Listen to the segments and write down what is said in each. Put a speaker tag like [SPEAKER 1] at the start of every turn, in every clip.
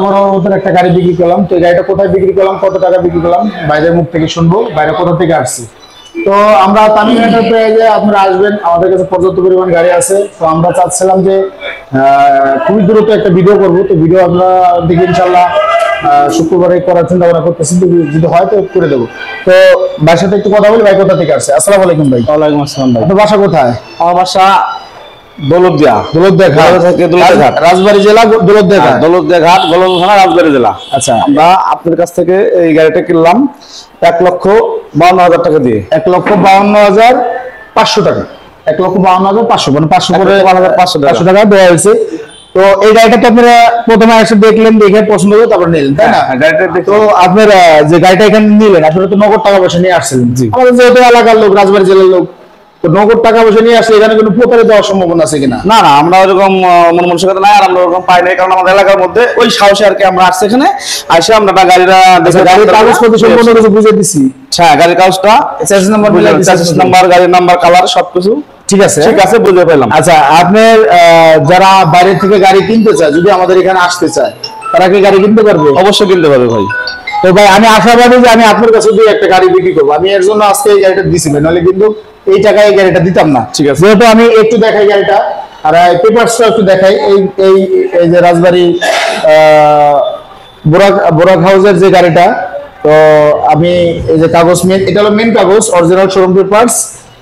[SPEAKER 1] বড় একটা গাড়ি বিক্রি করলাম। তো এই গাড়িটা কোথায় বিক্রি করলাম, কত টাকা বিক্রি করলাম, বাইরের মুখ থেকে শুনবো বাইরে কোথা থেকে আসছি। তো আমরা তামিম এন্টারপ্রাইজে আপনারা আসবেন, আমাদের কাছে পর্যাপ্ত পরিমাণ গাড়ি আছে। তো আমরা চাচ্ছিলাম যে খুবই দ্রুত একটা ভিডিও করবো। তো ভিডিও আমরা দেখি ইনশাল্লাহ শুক্রবারে করার চিন্তা ভাবনা করতেছি, যদি হয় তো করে দেবো। তো ভাইয়ের সাথে একটু কথা বলি। ভাই কোথা থেকে আসছে? আসসালামু আলাইকুম ভাই।
[SPEAKER 2] ওয়ালাইকুম আসসালাম ভাই।
[SPEAKER 1] আপনার বাসা কোথায়?
[SPEAKER 2] আমার বাসা দৌলতদিয়া
[SPEAKER 1] ঘাট, রাজবাড়ী জেলা দৌলতদিয়া ঘাট,
[SPEAKER 2] গোলন্দ থানা, রাজবাড়ী জেলা।
[SPEAKER 1] আচ্ছা,
[SPEAKER 2] আমরা আপনার কাছ থেকে এই গাড়িটা কিনলাম 1,52,000 টাকা দিয়ে।
[SPEAKER 1] 1,52,500 টাকা। 1,52,500 মানে 500 করে 500 টাকা দেওয়া হয়েছে। তো এই গাড়িটা তো আপনারা প্রথমে এসে দেখলেন, দেখে পছন্দ করে তারপর নিলেন, তাই না?
[SPEAKER 2] গাড়িটা
[SPEAKER 1] তো আপনারা যে গাড়িটা এখানে নিলেন আসলে তো নগদ টাকা পয়সা নিয়ে আসছিলেন। আমাদের যেহেতু এলাকার লোক, রাজবাড়ী জেলার লোক, তো নগদ টাকা পয়সা নিয়ে আসলে এখানে কোনো প্রতারিত দেওয়ার সম্ভাবনা আছে কিনা?
[SPEAKER 2] না না, আমরা ওরকম মন মানসিকতা নাই, আর আমরা ওরকম পাই নাই, কারণ আমাদের এলাকার মধ্যে ওই সাহসে আর কি আমরা আসছি এখানে। আসে আমরা গাড়িটা
[SPEAKER 1] গাড়ির কাগজপত্র সম্পূর্ণ কিছু বুঝে দিছি।
[SPEAKER 2] হ্যাঁ, গাড়ির কাগজটা, চ্যাসিস নাম্বার, গাড়ির নাম্বার, কালার সবকিছু ঠিক আছে বুঝে পেলাম।
[SPEAKER 1] আচ্ছা, আপনার যারা বাইরে থেকে গাড়ি কিনতে চায়, যদি আমাদের এখানে আসতে চায়, তারা কি গাড়ি কিনতে পারবে?
[SPEAKER 2] অবশ্যই কিনতে পারবে ভাই।
[SPEAKER 1] তো ভাই আমি আশাবাদী যে আমি আপনার কাছে দিয়ে একটা গাড়ি বিক্রি করবো। আমি এর জন্য আজকে এই গাড়িটা দিছি, নাহলে কিন্তু এই টাকায় এই গাড়িটা দিতাম না।
[SPEAKER 2] ঠিক আছে,
[SPEAKER 1] যেহেতু আমি একটু দেখাই গাড়িটা, আর পেপারসটা একটু দেখাই। এই যে রাজবাড়ী বোরাক হাউসের যে গাড়িটা, তো আমি এই যে কাগজ এটা হলো মেন কাগজ, অরিজিনাল শোরুম পেপারস,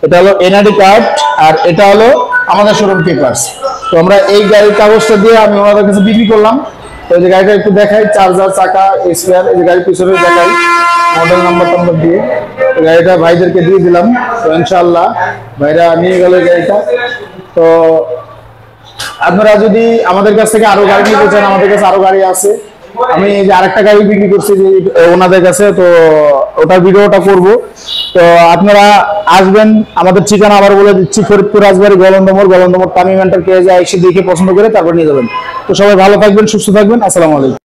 [SPEAKER 1] এটা হলো এনআরডি কার্ড, আর এটা হলো আমাদের শোরুম পেপারস। তো আমরা এই গাড়ির কাগজটা দিয়ে আমি ওনাদের কাছে বিক্রি করলাম। তো এই যে গাড়িটা একটু দেখাই, চার্জার, চাকা, স্পেয়ার, এই যে গাড়ির পিছনে দেখাই, মডেল নাম্বার দিয়ে গাড়িটা ভাইদেরকে দিয়ে দিলাম। তো ইনশাআল্লাহ ভাইরা নিয়ে গেল গাড়িটা। তো আপনারা যদি আমাদের কাছ থেকে আরো গাড়ি নিতে চান, আমাদের কাছে আরো গাড়ি আছে। আমি এই যে আরেকটা গাড়ি বিক্রি করছি যে ওনাদের কাছে, তো ওটার ভিডিওটা করব। তো আপনারা আসবেন, আমাদের ঠিকানা আবার বলে দিচ্ছি, ফরিদপুর রাজবাড়ী গোলন্দমোড় তামিম এন্টারপ্রাইজে এসে দেখে পছন্দ করে তারপর নিয়ে যাবেন। তো সবাই ভালো থাকবেন, সুস্থ থাকবেন। আসসালামু আলাইকুম।